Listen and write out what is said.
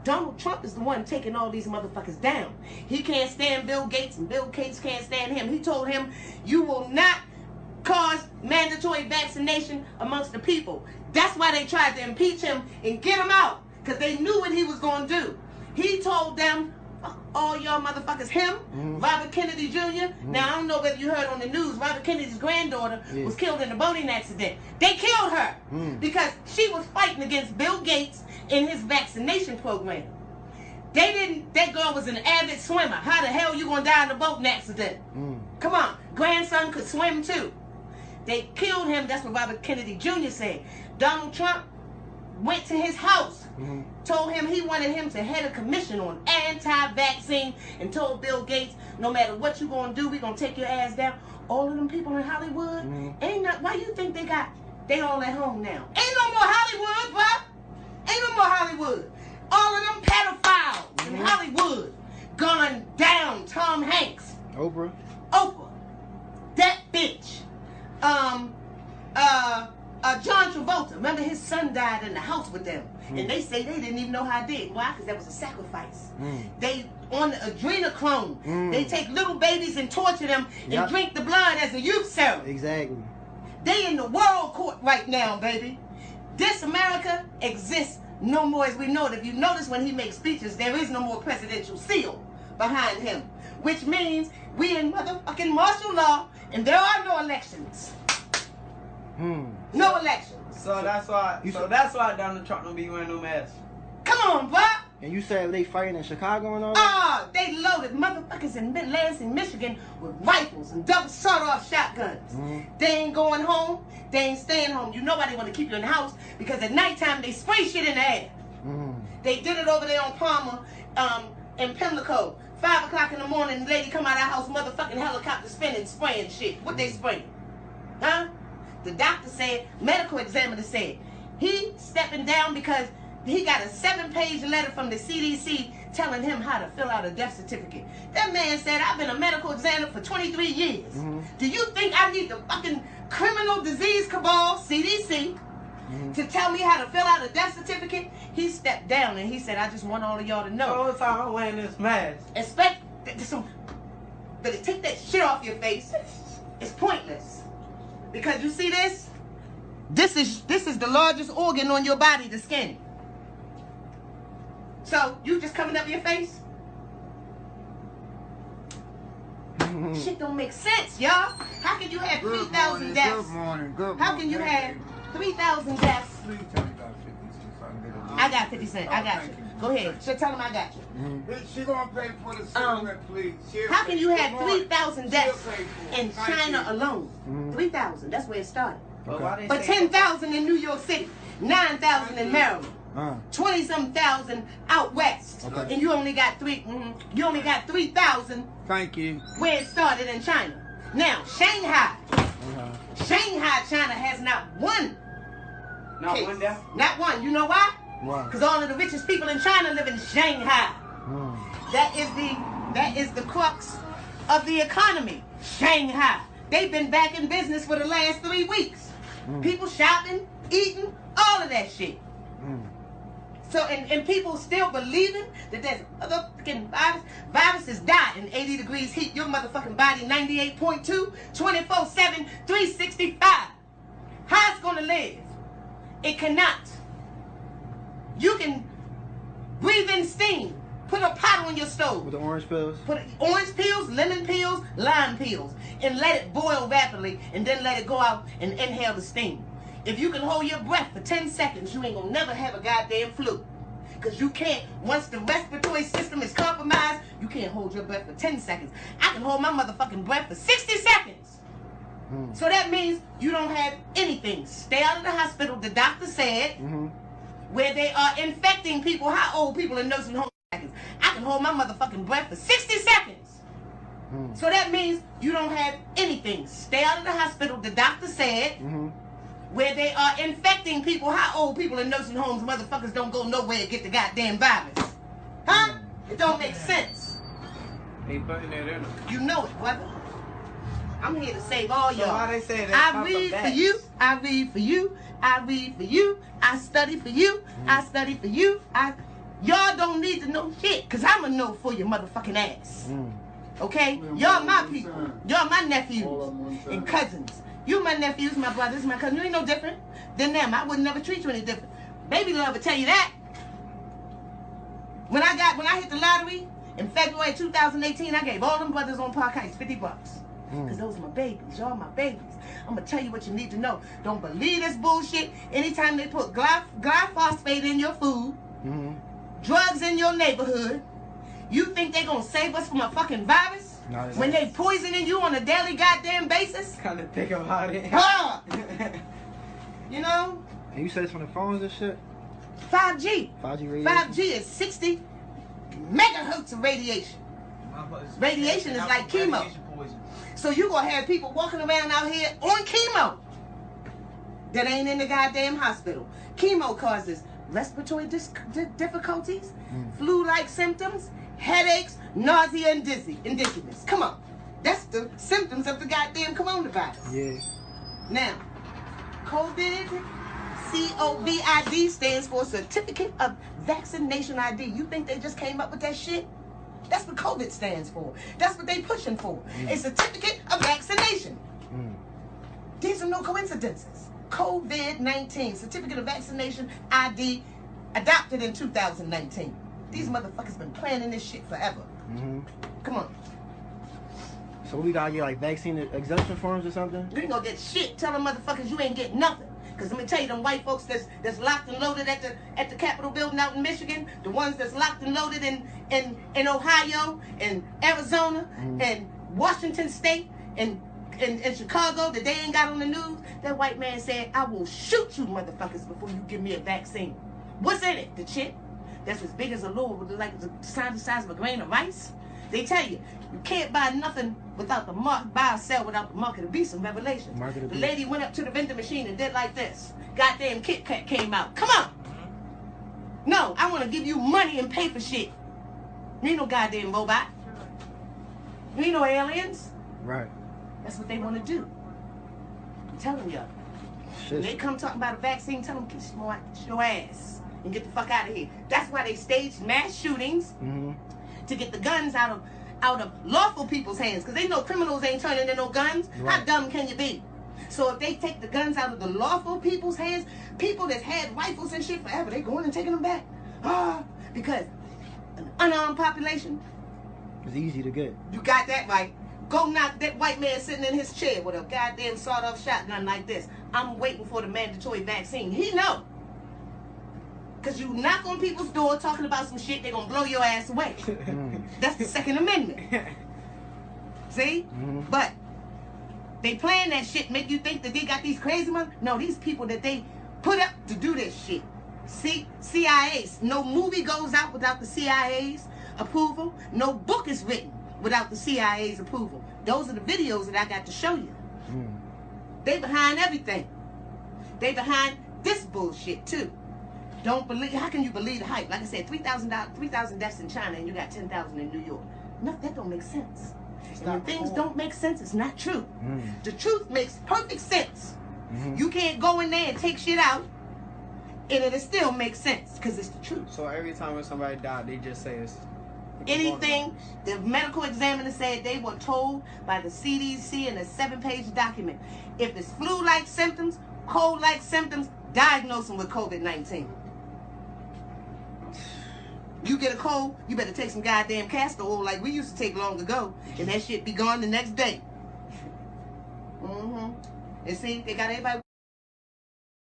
Donald Trump is the one taking all these motherfuckers down. He can't stand Bill Gates, and Bill Gates can't stand him. He told him, you will not cause mandatory vaccination amongst the people. That's why they tried to impeach him and get him out, because they knew what he was going to do. He told them, all y'all motherfuckers, him, Robert Kennedy Jr. Now, I don't know whether you heard on the news, Robert Kennedy's granddaughter was killed in a boating accident. They killed her because she was fighting against Bill Gates in his vaccination program. That girl was an avid swimmer. How the hell you gonna die in a boating accident? Come on, grandson could swim too. They killed him, that's what Robert Kennedy Jr. said. Donald Trump went to his house, told him he wanted him to head a commission on anti-vaccine, and told Bill Gates, no matter what you gonna do, we gonna take your ass down. All of them people in Hollywood, why you think they all at home now? Ain't no more Hollywood, bro. Ain't no more Hollywood. All of them pedophiles in Hollywood gone down. Tom Hanks. Oprah. That bitch. John Travolta. Remember his son died in the house with them. And they say they didn't even know how I did. Why? Because that was a sacrifice. They on the adrenochrome. They take little babies and torture them and drink the blood as a youth serum. Exactly. They in the world court right now, baby. This America exists no more as we know it. If you notice when he makes speeches, there is no more presidential seal behind him. Which means we in motherfucking martial law and there are no elections. No elections. So that's why Donald Trump don't be wearing no mask. Come on, bro. And you said they fighting in Chicago and all that? They loaded motherfuckers in Lansing, Michigan with rifles and double sawed-off shotguns. They ain't going home. They ain't staying home. You know why they want to keep you in the house? Because at nighttime they spray shit in the air. They did it over there on Palmer in Pimlico. 5 o'clock in the morning, the lady come out of the house, motherfucking helicopter spinning, spraying shit. What they spraying? Huh? The doctor said, medical examiner said, he stepping down because he got a 7-page letter from the CDC telling him how to fill out a death certificate. That man said, I've been a medical examiner for 23 years. Do you think I need the fucking criminal disease cabal, CDC, to tell me how to fill out a death certificate? He stepped down and he said, I just want all of y'all to know. All the time I'm wearing this mask. But take that shit off your face. It's pointless. Because you see this? This is the largest organ on your body, the skin. So, you just coming up your face? Shit don't make sense, y'all. How can you have 3,000 deaths? Good morning. How can you have 3,000 deaths? Please tell me about 50 cents. I can get a little. I got 50 cents. I got you. Go ahead. So tell them I got you. She gonna pay for the cigarette, please. How can you have 3,000 deaths in China alone? 3,000. That's where it started. Okay. But 10,000 in New York City, 9,000 in Maryland, 20-some thousand out west, and you only got 3,000. Thank you. Where it started in China. Now Shanghai, China has not one. Not case. one death. Not one. You know why? Why? Because all of the richest people in China live in Shanghai. That is the crux of the economy. Shanghai. They've been back in business for the last 3 weeks. People shopping, eating, all of that shit. So, and people still believing that there's other fucking viruses die in 80 degrees heat. Your motherfucking body 98.2, 24/7, 365. How it's gonna live? It cannot. You can breathe in steam. Put a pot on your stove. With the orange pills? Put orange peels, lemon peels, lime peels, and let it boil rapidly, and then let it go out and inhale the steam. If you can hold your breath for 10 seconds, you ain't gonna never have a goddamn flu. Because you can't, once the respiratory system is compromised, you can't hold your breath for 10 seconds. I can hold my motherfucking breath for 60 seconds. So that means you don't have anything. Stay out of the hospital, the doctor said, where they are infecting people. How old people in nursing homes? I can hold my motherfucking breath for 60 seconds. So that means you don't have anything. Stay out of the hospital, the doctor said, where they are infecting people. How old people in nursing homes, motherfuckers don't go nowhere to get the goddamn virus? Huh? It don't make sense. They putting it in. You know it, brother. I'm here to save all y'all. So why they say that? I read for you. I read for you. I read for you. I study for you. I study for you. Y'all don't need to know shit, because I'm going to know for your motherfucking ass. Okay? Man, Y'all my one people. time. Y'all my All nephews on one time. and cousins. You my nephews, my brothers, my cousins. You ain't no different than them. I would never treat you any different. Baby love will tell you that. When I hit the lottery in February 2018, I gave all them brothers on Park Heights $50. Because those are my babies. Y'all my babies. I'm going to tell you what you need to know. Don't believe this bullshit. Anytime they put glyphosate in your food, drugs in your neighborhood, you think they're going to save us from a fucking virus? When they poisoning you on a daily goddamn basis? Kind of think about it. You know? And you said it's from the phones and shit? 5G. 5G radiation? 5G is 60 megahertz of radiation. Radiation is like chemo. So you gonna have people walking around out here on chemo that ain't in the goddamn hospital. Chemo causes respiratory difficulties, flu-like symptoms, headaches, nausea, and dizziness. Come on. That's the symptoms of the goddamn coronavirus. Yeah. Now, COVID, COVID stands for Certificate of Vaccination ID. You think they just came up with that shit? That's what COVID stands for. That's what they pushing for. A certificate of vaccination. These are no coincidences. COVID-19, Certificate of Vaccination ID, adopted in 2019. These motherfuckers been planning this shit forever. Come on. So we gotta get like vaccine exemption forms or something? You ain't gonna get shit. Tell them motherfuckers you ain't getting nothing. Cause let me tell you, them white folks that's locked and loaded at the Capitol building out in Michigan, the ones that's locked and loaded in Ohio and Arizona and Washington State and Chicago that they ain't got on the news, that white man said, I will shoot you motherfuckers before you give me a vaccine. What's in it? The chip that's as big as a little, like the size of a grain of rice. They tell you, you can't buy nothing without the mark, buy or sell without the mark of the beast. Some revelation. The lady went up to the vending machine and did like this. Goddamn Kit Kat came out. Come on. No, I want to give you money and pay for shit. You ain't no goddamn robot. You ain't no aliens. Right. That's what they want to do. I'm telling y'all. When they come talking about a vaccine, tell them get your ass and get the fuck out of here. That's why they staged mass shootings. To get the guns out of lawful people's hands, because they know criminals ain't turning in no guns. Right. How dumb can you be? So if they take the guns out of the lawful people's hands, people that had rifles and shit forever, they going and taking them back. Because an unarmed population, it's easy to get. You got that right. Go knock that white man sitting in his chair with a goddamn sawed-off shotgun like this. I'm waiting for the mandatory vaccine. He know. Because you knock on people's door talking about some shit, they're going to blow your ass away. That's the Second Amendment. See? But they playing that shit, make you think that they got these crazy ones. No, these people that they put up to do this shit. CIA's. No movie goes out without the CIA's approval. No book is written without the CIA's approval. Those are the videos that I got to show you. They behind everything. They behind this bullshit too. Don't believe. How can you believe the hype? Like I said, 3,000 deaths in China and you got 10,000 in New York. No, that don't make sense. And when things don't make sense, it's not true. The truth makes perfect sense. You can't go in there and take shit out and it'll still make sense because it's the truth. So every time when somebody died, they just say it's anything. The medical examiner said they were told by the CDC in a 7-page document, if it's flu-like symptoms, cold-like symptoms, diagnose them with COVID-19. You get a cold, you better take some goddamn castor oil like we used to take long ago, and that shit be gone the next day. And see, they got everybody